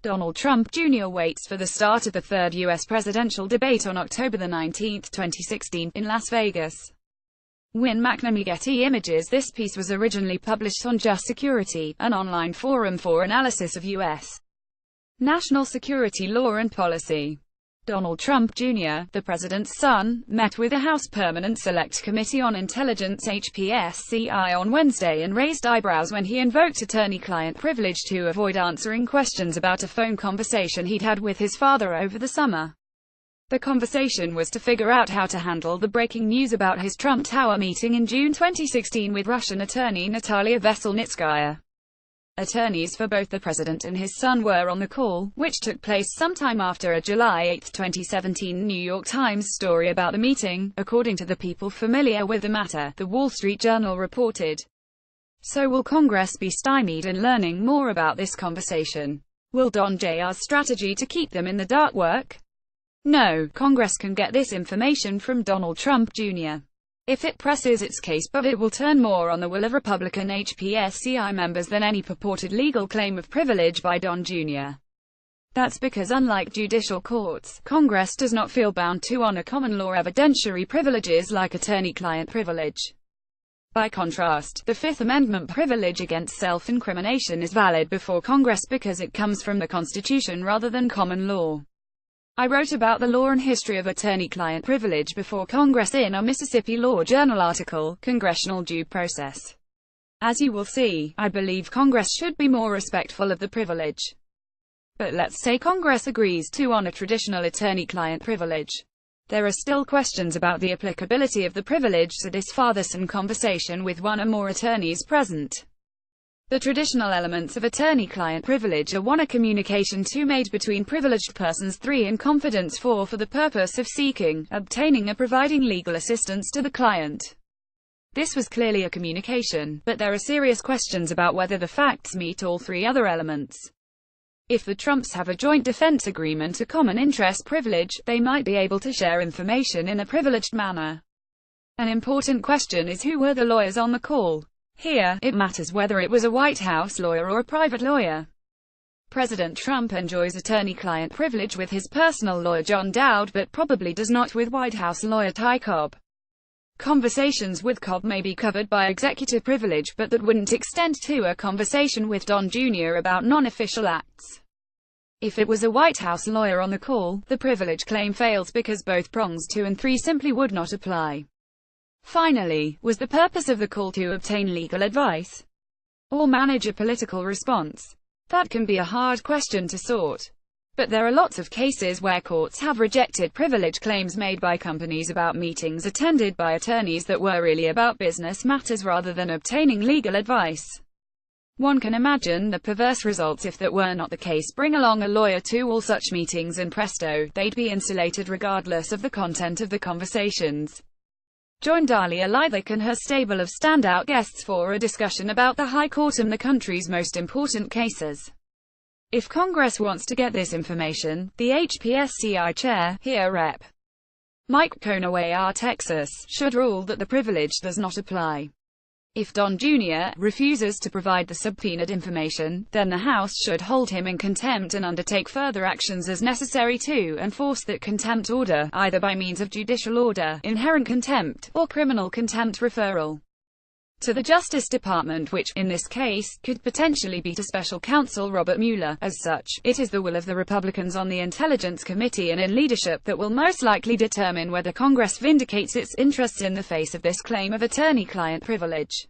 Donald Trump Jr. waits for the start of the third U.S. presidential debate on October 19, 2016, in Las Vegas. Win McNamee. Getty Images. This piece was originally published on Just Security, an online forum for analysis of U.S. national security law and policy. Donald Trump Jr., the president's son, met with the House Permanent Select Committee on Intelligence (HPSCI) on Wednesday and raised eyebrows when he invoked attorney-client privilege to avoid answering questions about a phone conversation he'd had with his father over the summer. The conversation was to figure out how to handle the breaking news about his Trump Tower meeting in June 2016 with Russian attorney Natalia Veselnitskaya. Attorneys for both the president and his son were on the call, which took place sometime after a July 8, 2017 New York Times story about the meeting, according to the people familiar with the matter, The Wall Street Journal reported. So will Congress be stymied in learning more about this conversation? Will Don Jr.'s strategy to keep them in the dark work? No, Congress can get this information from Donald Trump Jr. if it presses its case, but it will turn more on the will of Republican HPSCI members than any purported legal claim of privilege by Don Jr. That's because, unlike judicial courts, Congress does not feel bound to honor common law evidentiary privileges like attorney-client privilege. By contrast, the Fifth Amendment privilege against self-incrimination is valid before Congress because it comes from the Constitution rather than common law. I wrote about the law and history of attorney-client privilege before Congress in a Mississippi Law Journal article, Congressional Due Process. As you will see, I believe Congress should be more respectful of the privilege. But let's say Congress agrees to honor traditional attorney-client privilege. There are still questions about the applicability of the privilege to this father-son conversation with one or more attorneys present. The traditional elements of attorney-client privilege are 1. A communication 2. Made between privileged persons 3. In confidence 4. For the purpose of seeking, obtaining or providing legal assistance to the client. This was clearly a communication, but there are serious questions about whether the facts meet all 3 other elements. If the Trumps have a joint defense agreement, a common interest privilege, they might be able to share information in a privileged manner. An important question is who were the lawyers on the call. Here, it matters whether it was a White House lawyer or a private lawyer. President Trump enjoys attorney-client privilege with his personal lawyer John Dowd, but probably does not with White House lawyer Ty Cobb. Conversations with Cobb may be covered by executive privilege, but that wouldn't extend to a conversation with Don Jr. about non-official acts. If it was a White House lawyer on the call, the privilege claim fails because both prongs 2 and 3 simply would not apply. Finally, was the purpose of the call to obtain legal advice? Or manage a political response? That can be a hard question to sort. But there are lots of cases where courts have rejected privilege claims made by companies about meetings attended by attorneys that were really about business matters rather than obtaining legal advice. One can imagine the perverse results if that were not the case. Bring along a lawyer to all such meetings and presto, they'd be insulated regardless of the content of the conversations. Join Dahlia Lythick and her stable of standout guests for a discussion about the High Court and the country's most important cases. If Congress wants to get this information, the HPSCI chair, here Rep. Mike Conaway, Texas, should rule that the privilege does not apply. If Don Jr. refuses to provide the subpoenaed information, then the House should hold him in contempt and undertake further actions as necessary to enforce that contempt order, either by means of judicial order, inherent contempt, or criminal contempt referral to the Justice Department, which, in this case, could potentially be to Special Counsel Robert Mueller. As such, it is the will of the Republicans on the Intelligence Committee and in leadership that will most likely determine whether Congress vindicates its interests in the face of this claim of attorney-client privilege.